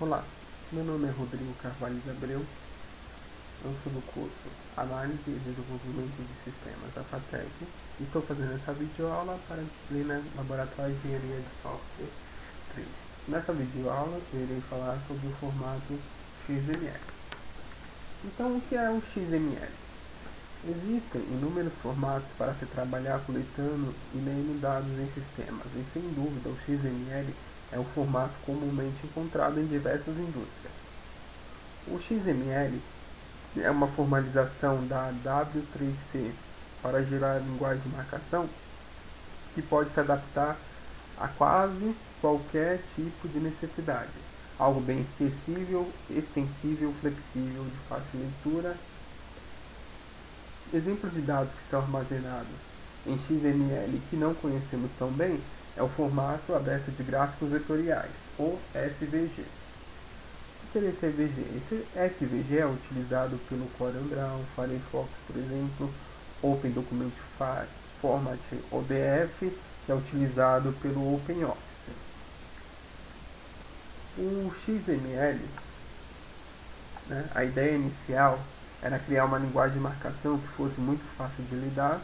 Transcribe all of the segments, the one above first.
Olá, meu nome é Rodrigo Carvalho de Abreu, eu sou do curso Análise e Desenvolvimento de Sistemas da FATEC e estou fazendo essa videoaula para a disciplina Laboratório de Engenharia de Software 3. Nessa videoaula eu irei falar sobre o formato XML. Então, o que é o XML? Existem inúmeros formatos para se trabalhar coletando e lendo dados em sistemas, e sem dúvida o XML é o formato comumente encontrado em diversas indústrias. O XML é uma formalização da W3C para gerar a linguagem de marcação que pode se adaptar a quase qualquer tipo de necessidade. Algo bem extensível, flexível, de fácil leitura. Exemplos de dados que são armazenados em XML que não conhecemos tão bem é o formato aberto de gráficos vetoriais, ou SVG. O que seria esse SVG? Esse SVG é utilizado pelo CorelDRAW, Firefox, por exemplo, Open Document Format ODF, que é utilizado pelo OpenOffice. O XML, né, a ideia inicial era criar uma linguagem de marcação que fosse muito fácil de lidar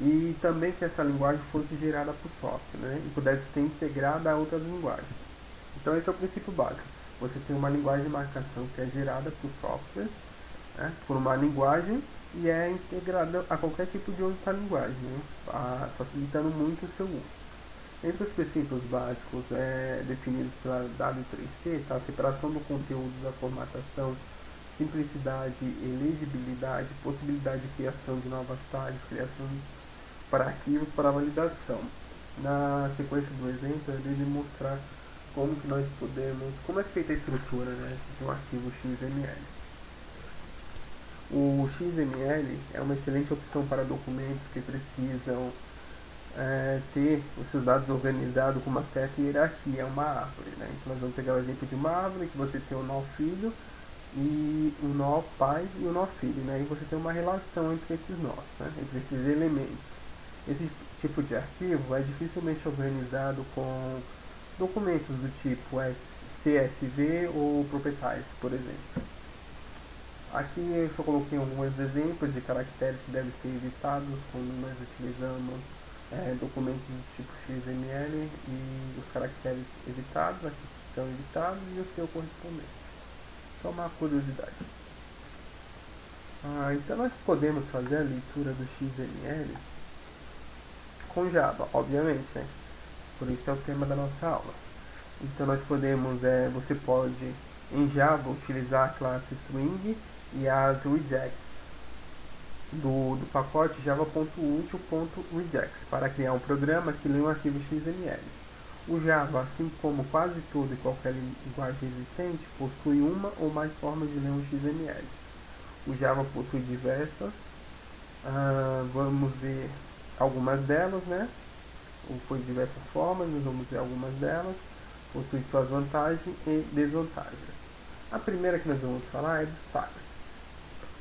e também que essa linguagem fosse gerada por software, né, e pudesse ser integrada a outras linguagens. Então esse é o princípio básico. Você tem uma linguagem de marcação que é gerada por softwares, né, por uma linguagem e é integrada a qualquer tipo de outra linguagem, né, facilitando muito o seu uso. Entre os princípios básicos definidos pela W3C está a separação do conteúdo da formatação, simplicidade e legibilidade, possibilidade de criação de novas tags, criação para arquivos para validação. Na sequência do exemplo, eu irei demonstrar como é feita a estrutura, né, de um arquivo XML. O XML é uma excelente opção para documentos que precisam ter os seus dados organizados com uma certa hierarquia, uma árvore. Né? Então nós vamos pegar o exemplo de uma árvore que você tem o nó filho e o nó pai e o nó filho, né? E você tem uma relação entre esses nós, né? Entre esses elementos. Esse tipo de arquivo é dificilmente organizado com documentos do tipo CSV ou proprietários, por exemplo. Aqui eu só coloquei alguns exemplos de caracteres que devem ser evitados quando nós utilizamos documentos do tipo XML e os caracteres evitados, aqui que são evitados, e o seu correspondente. Só uma curiosidade. Então nós podemos fazer a leitura do XML com Java, obviamente, né? Por isso é o tema da nossa aula. Então nós podemos, você pode em Java utilizar a classe string e as regex do pacote java.util.regex para criar um programa que lê um arquivo XML. O Java, assim como quase toda e qualquer linguagem existente, possui uma ou mais formas de ler um XML. O Java possui diversas, vamos ver algumas delas, né? Por diversas formas, nós vamos ver algumas delas, possui suas vantagens e desvantagens. A primeira que nós vamos falar é do SAX.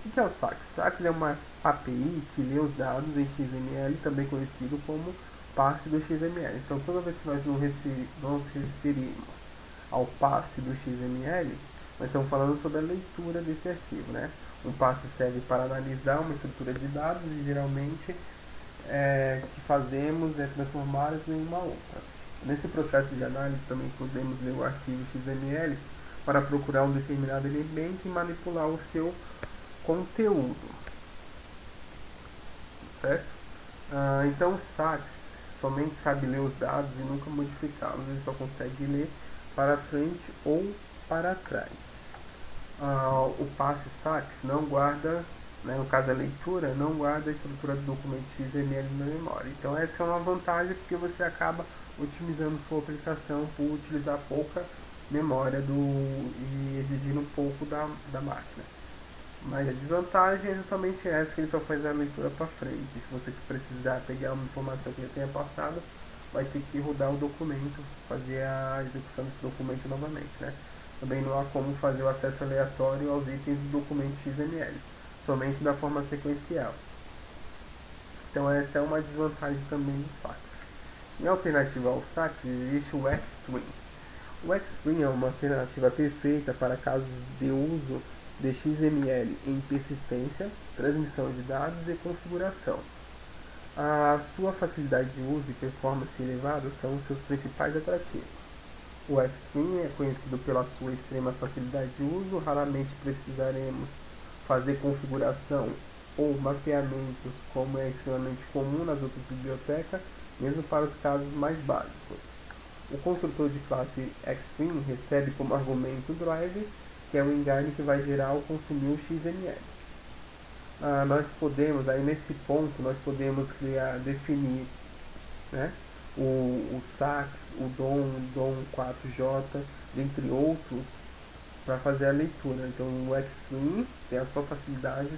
O que é o SAX? SAX é uma API que lê os dados em XML, também conhecido como passe do XML. Então, toda vez que nós nos referimos ao passe do XML, nós estamos falando sobre a leitura desse arquivo, né? Um passe serve para analisar uma estrutura de dados e geralmente que fazemos é transformá-las em uma outra. Nesse processo de análise também podemos ler o arquivo XML para procurar um determinado elemento e manipular o seu conteúdo, certo? Então o SAX somente sabe ler os dados e nunca modificá-los, ele só consegue ler para frente ou para trás. O passe SAX não guarda, né, no caso a leitura, não guarda a estrutura do documento XML na memória. Então essa é uma vantagem porque você acaba otimizando sua aplicação por utilizar pouca memória e exigindo um pouco da máquina. Mas a desvantagem é justamente essa, que ele só faz a leitura para frente. Se você precisar pegar uma informação que já tenha passado, vai ter que rodar o documento, fazer a execução desse documento novamente, né? Também não há como fazer o acesso aleatório aos itens do documento XML, somente da forma sequencial. Então essa é uma desvantagem também do SAX. Em alternativa ao SAX, existe o XString. O Xstream é uma alternativa perfeita para casos de uso de XML em persistência, transmissão de dados e configuração. A sua facilidade de uso e performance elevada são os seus principais atrativos. O Xstream é conhecido pela sua extrema facilidade de uso, raramente precisaremos fazer configuração ou mapeamentos, como é extremamente comum nas outras bibliotecas, mesmo para os casos mais básicos. O construtor de classe Xstream recebe como argumento o driver, que é o engine que vai gerar ou consumir o XML. Nós podemos, aí nesse ponto, nós podemos definir, né, o sax, o DOM 4J, dentre outros, para fazer a leitura. Então o Xstream tem a sua facilidade,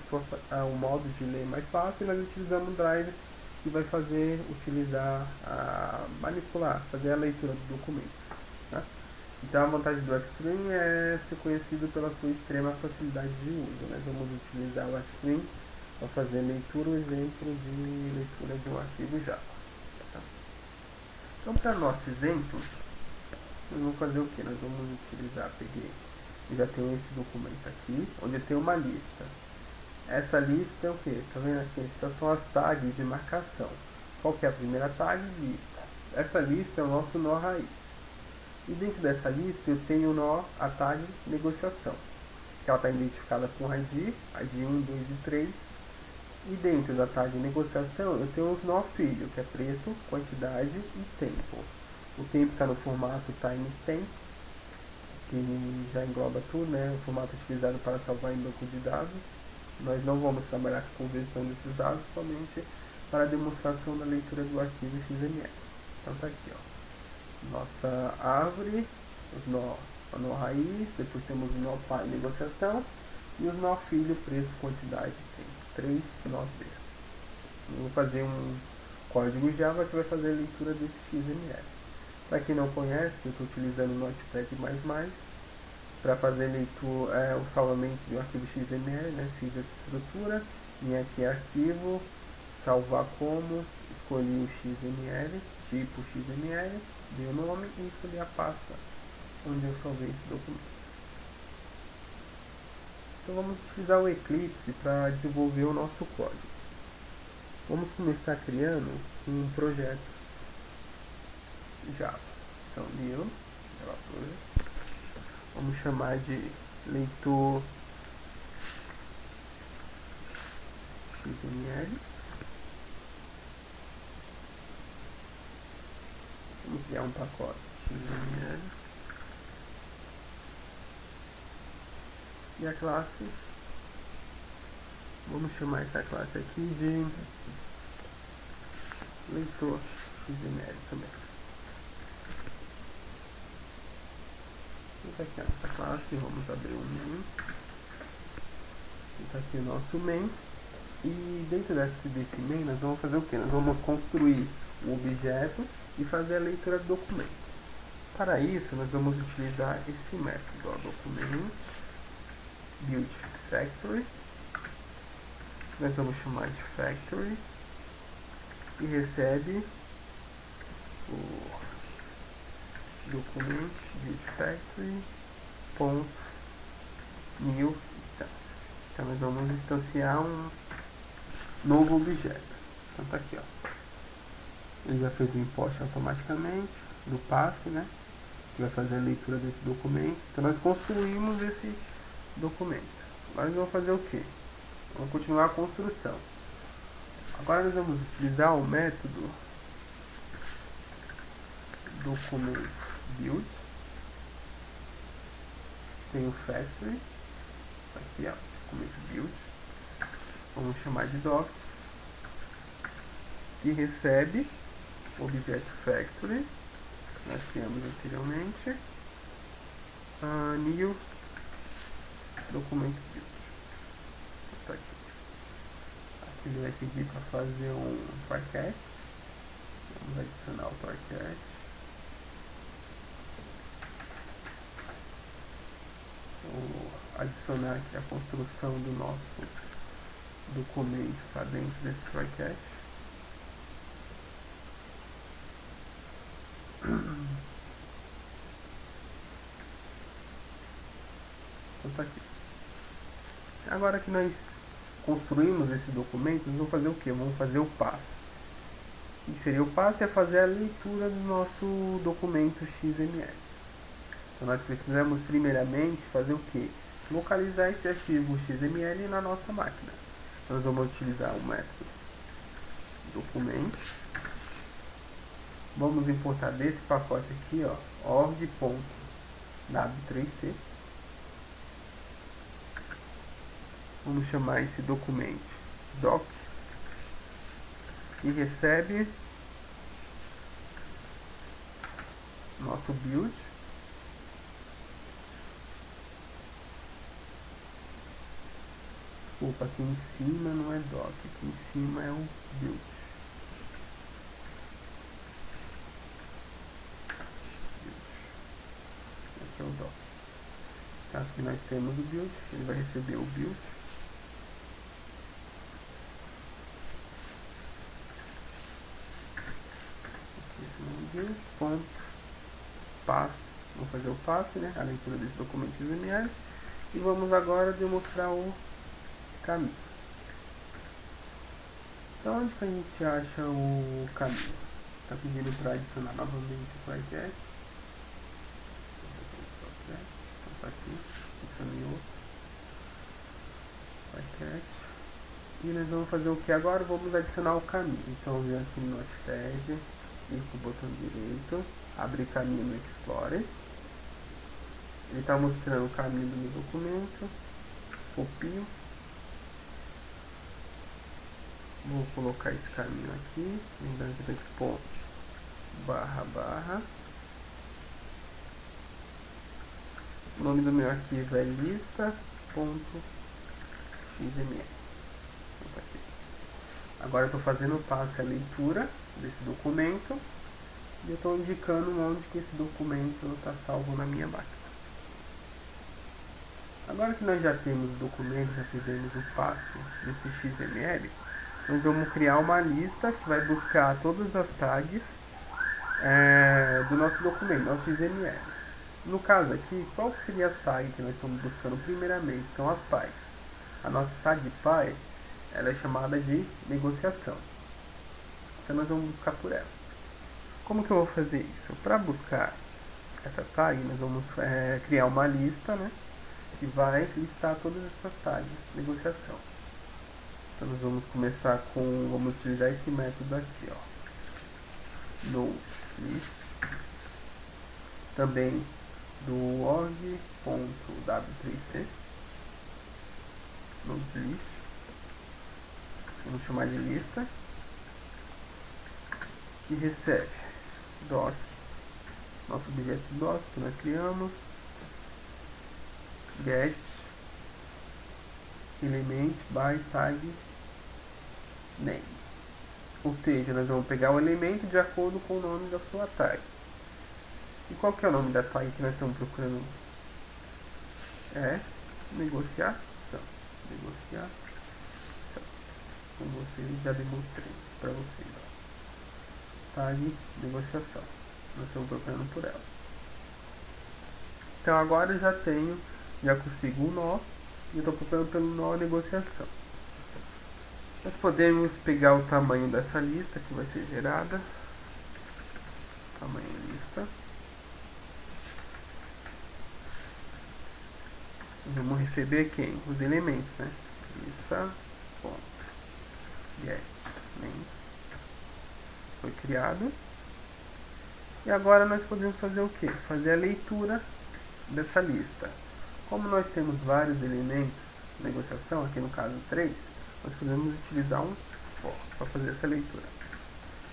o modo de ler mais fácil, e nós utilizamos o driver que vai manipular, fazer a leitura do documento. Tá? Então a vantagem do Xstream é ser conhecido pela sua extrema facilidade de uso. Nós vamos utilizar o Xstream para fazer leitura, um exemplo de leitura de um arquivo Java. Tá? Então para nosso exemplo, nós vamos fazer o que? Nós vamos utilizar, eu já tenho esse documento aqui, onde eu tenho uma lista. Essa lista é o que? Tá vendo aqui? Essas são as tags de marcação. Qual que é a primeira tag? Lista. Essa lista é o nosso nó raiz. E dentro dessa lista eu tenho a tag negociação. Que ela está identificada com ID 1, 2 e 3. E dentro da tag negociação eu tenho os nó filho, que é preço, quantidade e tempo. O tempo está no formato timestamp, que já engloba tudo, né? O formato utilizado para salvar em banco de dados. Nós não vamos trabalhar com conversão desses dados, somente para a demonstração da leitura do arquivo XML. Então tá aqui, ó, nossa árvore, o nó raiz, depois temos o nó pai, negociação, e os nó filho, preço, quantidade, tempo. 3 nós desses. Eu vou fazer um código Java que vai fazer a leitura desse XML. Para quem não conhece, eu estou utilizando o Notepad++, para fazer leitura, o salvamento de um arquivo XML, né? Fiz essa estrutura, vim aqui arquivo, salvar como, escolhi o XML, tipo XML, dei o nome e escolhi a pasta onde eu salvei esse documento. Então vamos utilizar o Eclipse para desenvolver o nosso código. Vamos começar criando um projeto Java. Então, new, vamos chamar de leitor XML. Vamos criar um pacote XML. E a classe, vamos chamar essa classe aqui de leitor XML também. Então aqui a nossa classe, vamos abrir um main. Então aqui o nosso main. E dentro desse main nós vamos fazer o que? Nós vamos construir o objeto e fazer a leitura do documento. Para isso nós vamos utilizar esse método, ó, documento build factory. Nós vamos chamar de factory e recebe o documento build factory ponto new instance. Então nós vamos instanciar um novo objeto. Então tá aqui, ó. Ele já fez o import automaticamente do passe, né? Que vai fazer a leitura desse documento. Então nós construímos esse documento. Agora nós vamos fazer o que? Vamos continuar a construção. Agora nós vamos utilizar o método documento build sem o factory. Aqui, ó, documento build. Vamos chamar de docs, que recebe o objeto factory que nós criamos anteriormente, new documento build. Tá aqui. Aqui ele vai pedir para fazer um try catch. Vamos adicionar o try catch. Vou adicionar aqui a construção do nosso documento para dentro desse try catch. Então tá aqui. Agora que nós construímos esse documento, nós vamos fazer o que? Vamos fazer o passe. O que seria o passe? É fazer a leitura do nosso documento XML. Então nós precisamos primeiramente fazer o que? Localizar esse arquivo XML na nossa máquina. Então nós vamos utilizar o método documento. Vamos importar desse pacote aqui, ó, org.w3c. Vamos chamar esse documento doc e recebe nosso build. Desculpa, aqui em cima não é doc, aqui em cima é o build. Aqui é o doc. Tá, aqui nós temos o build, ele vai receber o build. Aqui esse nome build, ponto, passe. Vamos fazer o passe, né? A leitura desse documento XML. E vamos agora demonstrar o caminho. Então onde que a gente acha o caminho? Está pedindo para adicionar novamente o try-catch. Então tá aqui, adicionei outro try-catch. E nós vamos fazer o que agora? Vamos adicionar o caminho. Então vem aqui no Notepad, clico com o botão direito, abre caminho no Explorer. Ele está mostrando o caminho do meu documento. Copio. Vou colocar esse caminho aqui. Lembrando que eu tenho que pôr //. O nome do meu arquivo é lista.xml. Então, tá aqui. Agora eu estou fazendo o passe a leitura desse documento. E eu estou indicando onde que esse documento está salvo na minha máquina. Agora que nós já temos o documento, já fizemos o passe desse XML, nós vamos criar uma lista que vai buscar todas as tags do nosso documento, nosso XML. No caso aqui, qual que seria as tags que nós estamos buscando primeiramente? São as PIs. A nossa tag PI, ela é chamada de negociação. Então nós vamos buscar por ela. Como que eu vou fazer isso? Para buscar essa tag, nós vamos criar uma lista, né, que vai listar todas essas tags, negociação. Então nós vamos começar vamos utilizar esse método aqui, ó, no list, também do org.w3c, no list, vamos chamar de lista, que recebe doc, nosso objeto doc que nós criamos, get element by tag name, ou seja, nós vamos pegar o elemento de acordo com o nome da sua tag. E qual que é o nome da tag que nós estamos procurando? É negociação. Como já demonstrei para vocês, ó. Tag negociação, nós estamos procurando por ela. Então agora eu já consigo o nó e eu estou procurando pelo nó negociação. Nós podemos pegar o tamanho dessa lista que vai ser gerada, tamanho lista. Vamos receber quem? Os elementos, né? Lista.get foi criado. E agora nós podemos fazer o que? Fazer a leitura dessa lista. Como nós temos vários elementos de negociação, aqui no caso 3, nós podemos utilizar um for para fazer essa leitura.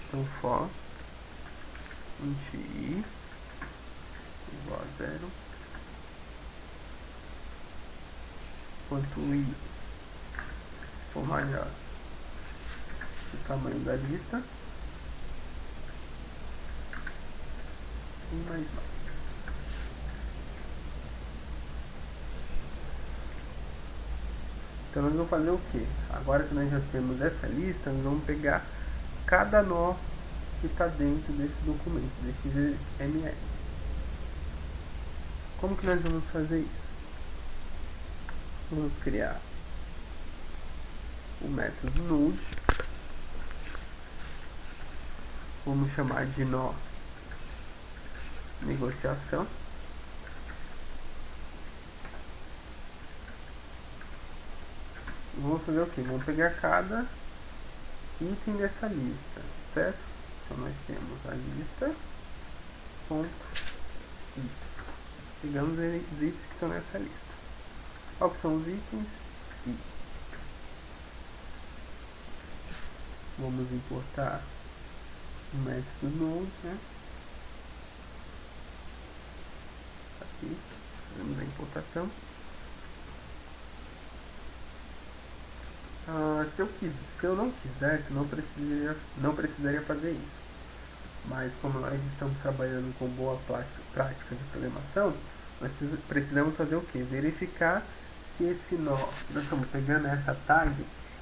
Então for int i igual a 0, enquanto i for maior o tamanho da lista, e mais nada. Então nós vamos fazer o que? Agora que nós já temos essa lista, nós vamos pegar cada nó que está dentro desse documento, desse XML. Como que nós vamos fazer isso? Vamos criar o método node. Vamos chamar de nó negociação. Vamos fazer o que? Vamos pegar cada item dessa lista, certo? Então nós temos a lista ponto item. Pegamos os itens que estão nessa lista. Qual que são os itens? Item. Vamos importar o método node, né? Aqui, fazemos a importação. Se eu não quisesse, não precisaria fazer isso. Mas como nós estamos trabalhando com boa prática de programação, nós precisamos fazer o que? Verificar se esse nó que nós estamos pegando, essa tag,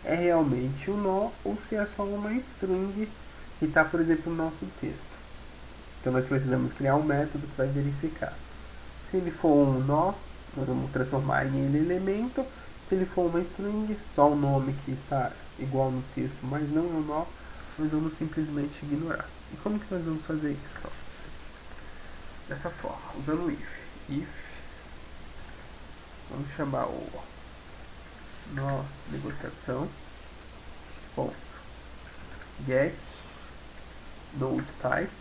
é realmente um nó ou se é só uma string que está, por exemplo, no nosso texto. Então nós precisamos criar um método que vai verificar. Se ele for um nó, nós vamos transformar em elemento. Se ele for uma string, só o nome que está igual no texto, mas não é um nó, nós vamos simplesmente ignorar. E como que nós vamos fazer isso? Então, dessa forma, usando o if, vamos chamar o nó negociação ponto get node type.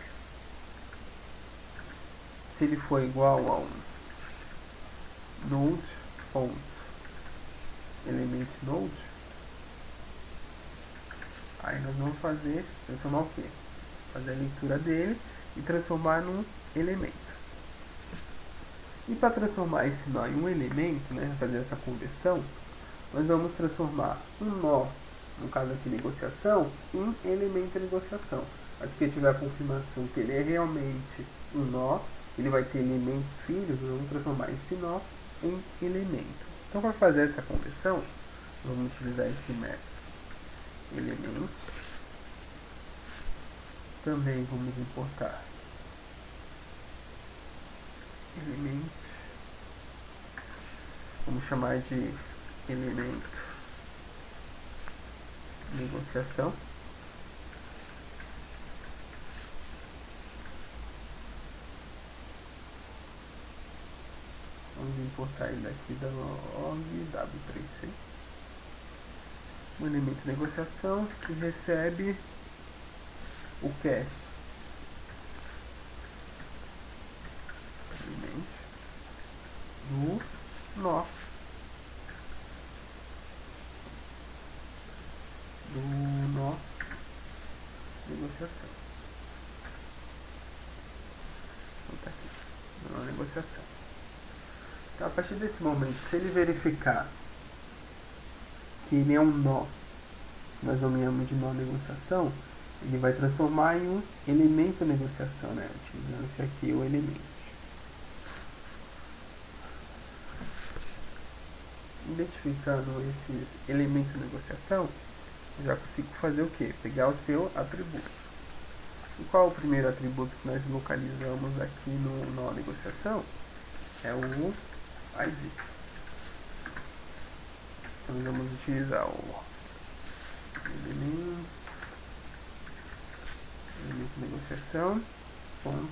Se ele for igual a um node ponto element node, aí nós vamos transformar o que? Fazer a leitura dele e transformar num elemento. E para transformar esse nó em um elemento, né, fazer essa conversão, nós vamos transformar um nó, no caso aqui negociação, em elemento negociação. Mas se tiver a confirmação que ele é realmente um nó, ele vai ter elementos filhos, nós vamos transformar esse nó em elemento. Então, para fazer essa conversão, vamos utilizar esse método elemento. Também vamos importar elemento. Vamos chamar de elemento negociação. Vamos importar ele aqui da log w3c. Um elemento de negociação que recebe o cache do nó negociação. Então tá aqui, nó negociação. Então, a partir desse momento, se ele verificar que ele é um nó, nós nomeamos de nó negociação, ele vai transformar em um elemento negociação, né? Utilizando esse aqui, o elemento. Identificando esses elementos de negociação, eu já consigo fazer o que? Pegar o seu atributo. E qual é o primeiro atributo que nós localizamos aqui no nó negociação? É o ID. Então vamos utilizar o elemento negociação ponto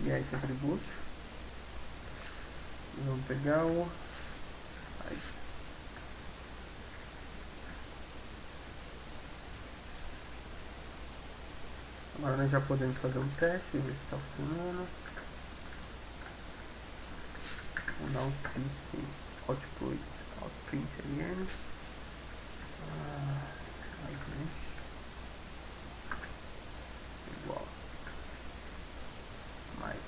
get atributo. Vamos pegar o ID. Agora nós já podemos fazer um teste, ver se está funcionando. Vamos dar um system output again. Igual mais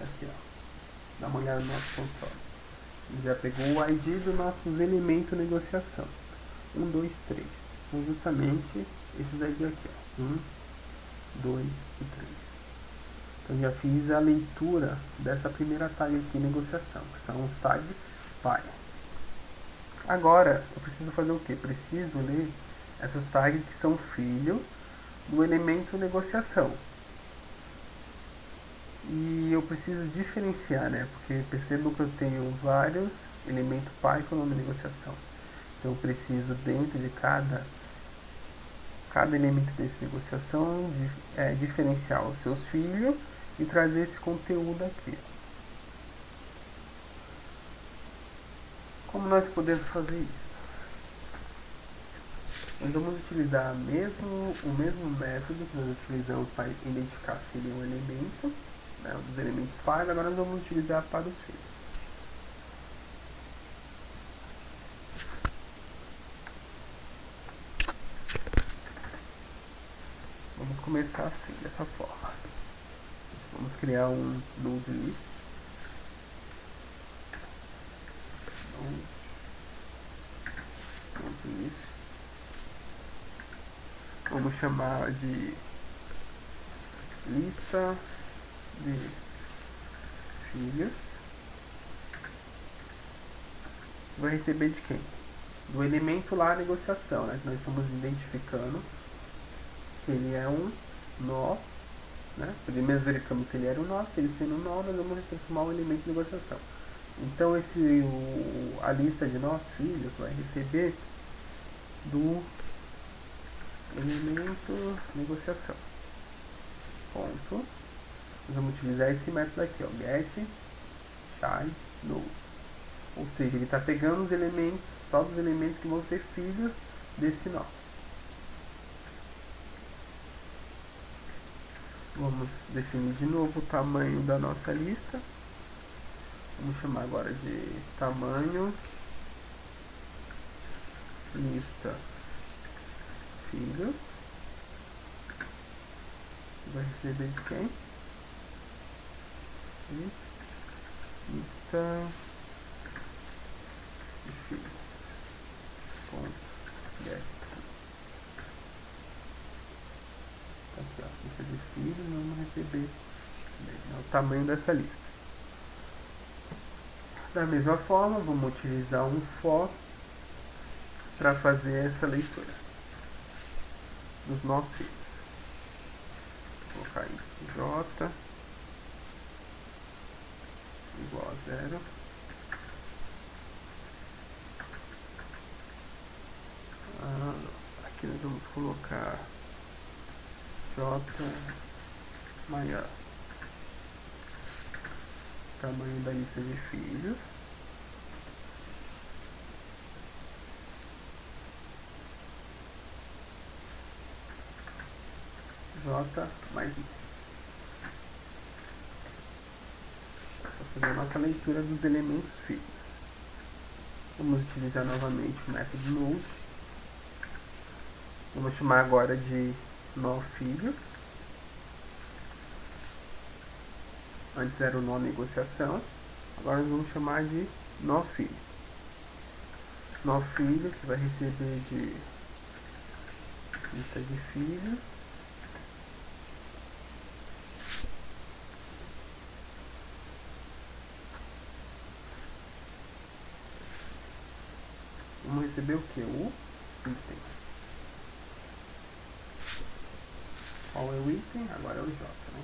aqui, ó. Dá uma olhada no nosso console. Ele já pegou o ID dos nossos elementos de negociação. 1, 2, 3. São justamente esses ID aqui, ó. 1, 2 e 3. Então já fiz a leitura dessa primeira tag aqui, negociação, que são os tags pai. Agora eu preciso fazer o que? Preciso ler essas tags que são filho do elemento negociação. E eu preciso diferenciar, né? Porque percebo que eu tenho vários elementos pai com o nome negociação. Então eu preciso, dentro de cada elemento dessa negociação, diferenciar os seus filhos e trazer esse conteúdo aqui. Como nós podemos fazer isso? Nós vamos utilizar o mesmo método que nós utilizamos para identificar se ele é um elemento, né, dos elementos par, agora nós vamos utilizar para os filhos. Vamos começar assim, dessa forma. Vamos criar um node list. Node list. Vamos chamar de lista de filhos. Vai receber de quem? Do elemento lá, negociação, né? Que nós estamos identificando se ele é um nó, né? Primeiro verificamos se ele era um nó. Se ele sendo um nó, nós vamos transformar o elemento de negociação. Então a lista de nós filhos vai receber do elemento negociação. Ponto. Nós vamos utilizar esse método aqui, ó, get child nodes. Ou seja, ele está pegando os elementos, só dos elementos que vão ser filhos desse nó. Vamos definir de novo o tamanho da nossa lista. Vamos chamar agora de tamanho lista filhos. Vai receber de quem? Lista de filhos. Ponto. Get. Aqui, ó, lista de filhos, vamos receber o tamanho dessa lista. Da mesma forma, vamos utilizar um for para fazer essa leitura dos nossos filhos. Vou colocar aí j igual a 0. Aqui nós vamos colocar j maior tamanho da lista de filhos j mais 1 para fazer a nossa leitura dos elementos filhos. Vamos utilizar novamente o método node. Vamos chamar agora de nó filho. Antes era o nó negociação. Agora nós vamos chamar de nó filho. Nó filho que vai receber de lista de filhos. Vamos receber o que? O item. Qual é o item? Agora é o J, né?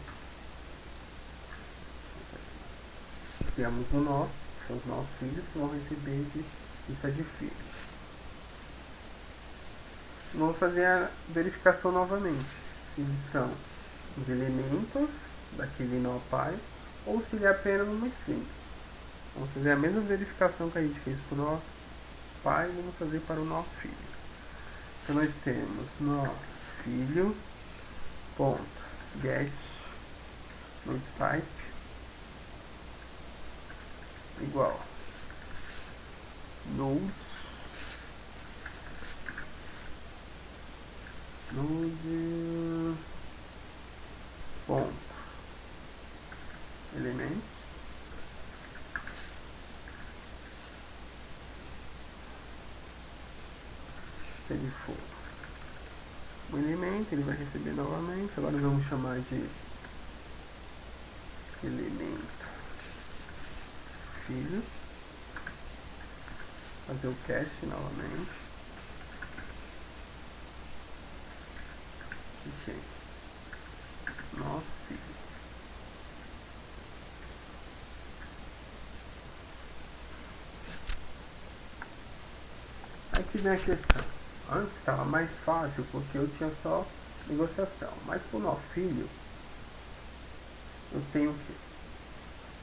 Criamos o nó, que são os nossos filhos que vão receber de lista de filhos. Vamos fazer a verificação novamente. Se são os elementos daquele nó pai ou se ele é apenas uma string. Vamos fazer a mesma verificação que a gente fez para o nosso pai, vamos fazer para o nó filho. Então nós temos nó filho ponto get node type igual node ponto element se ele for o elemento, ele vai receber novamente. Agora vamos chamar de elemento filho, fazer o cast novamente, quem? Nosso filho. Aqui vem a questão. Antes estava mais fácil porque eu tinha só negociação. Mas para o nosso filho, eu tenho o quê?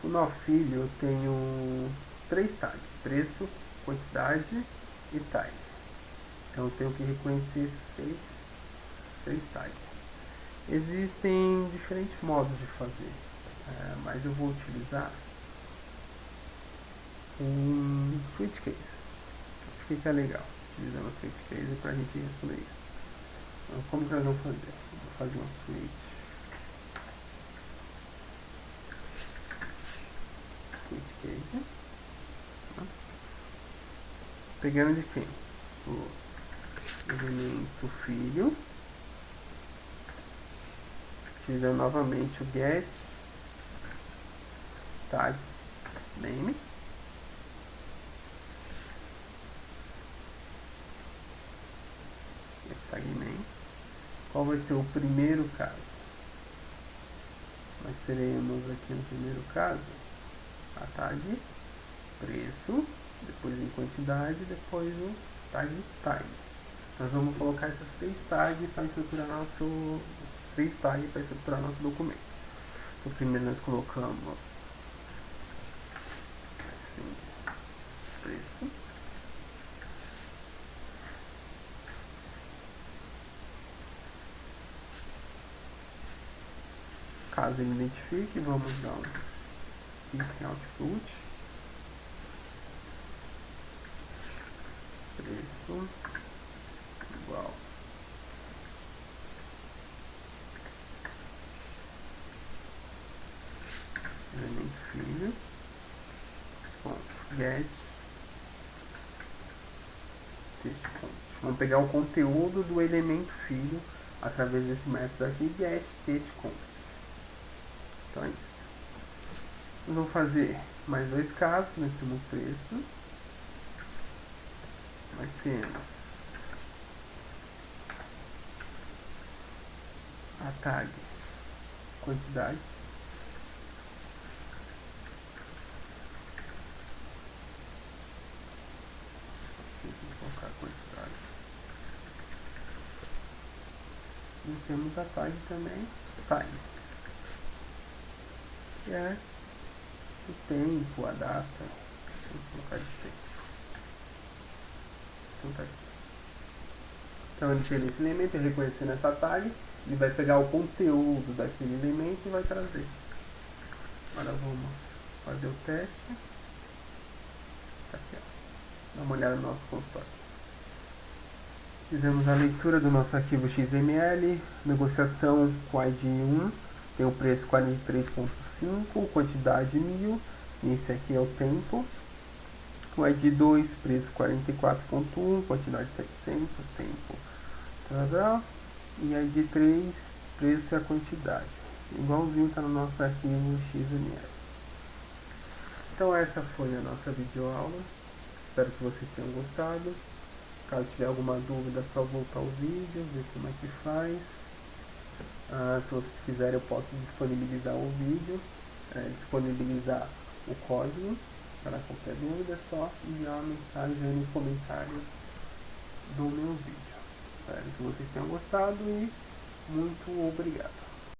Para o nosso filho eu tenho 3 tags. Preço, quantidade e tag. Então eu tenho que reconhecer esses três tags. Existem diferentes modos de fazer. Mas eu vou utilizar um switch case. Acho que fica legal utilizando o switch case para a gente responder isso. Então, como que nós vamos fazer? Vou fazer um switch case. Pegando de quem? O elemento filho. Utilizando novamente o get tag name. Tag name. Qual vai ser o primeiro caso? Nós teremos aqui no primeiro caso a tag preço, depois em quantidade, depois o tag time. Nós vamos colocar essas 3 tags para estruturar nosso documento. Então, primeiro nós colocamos assim, preço, caso ele identifique, vamos dar um system output, preço igual elemento filho, get text count. Vamos pegar o conteúdo do elemento filho através desse método aqui, get text count. Então é isso. Nós vamos fazer mais 2 casos. Nós temos o preço, nós temos a tag quantidade, vou colocar quantidade. Nós temos a tag também time, que é o tempo, a data. Vou colocar de tempo. Então tá aqui. Então ele tem esse elemento, reconhecendo essa tag, ele vai pegar o conteúdo daquele elemento e vai trazer. Agora vamos fazer o teste. Tá aqui, ó. Dá uma olhada no nosso console. Fizemos a leitura do nosso arquivo XML, negociação com ID 1, tem o preço 43.5, quantidade 1000, e esse aqui é o tempo. O ID 2, preço 44.1, quantidade 700, tempo, e ID 3, preço e a quantidade. Igualzinho está no nosso arquivo XML. Então essa foi a nossa videoaula. Espero que vocês tenham gostado. Caso tiver alguma dúvida, é só voltar ao vídeo, ver como é que faz. Se vocês quiserem, eu posso disponibilizar o vídeo, disponibilizar o código. Para qualquer dúvida, é só enviar uma mensagem aí nos comentários do meu vídeo. Espero que vocês tenham gostado e muito obrigado.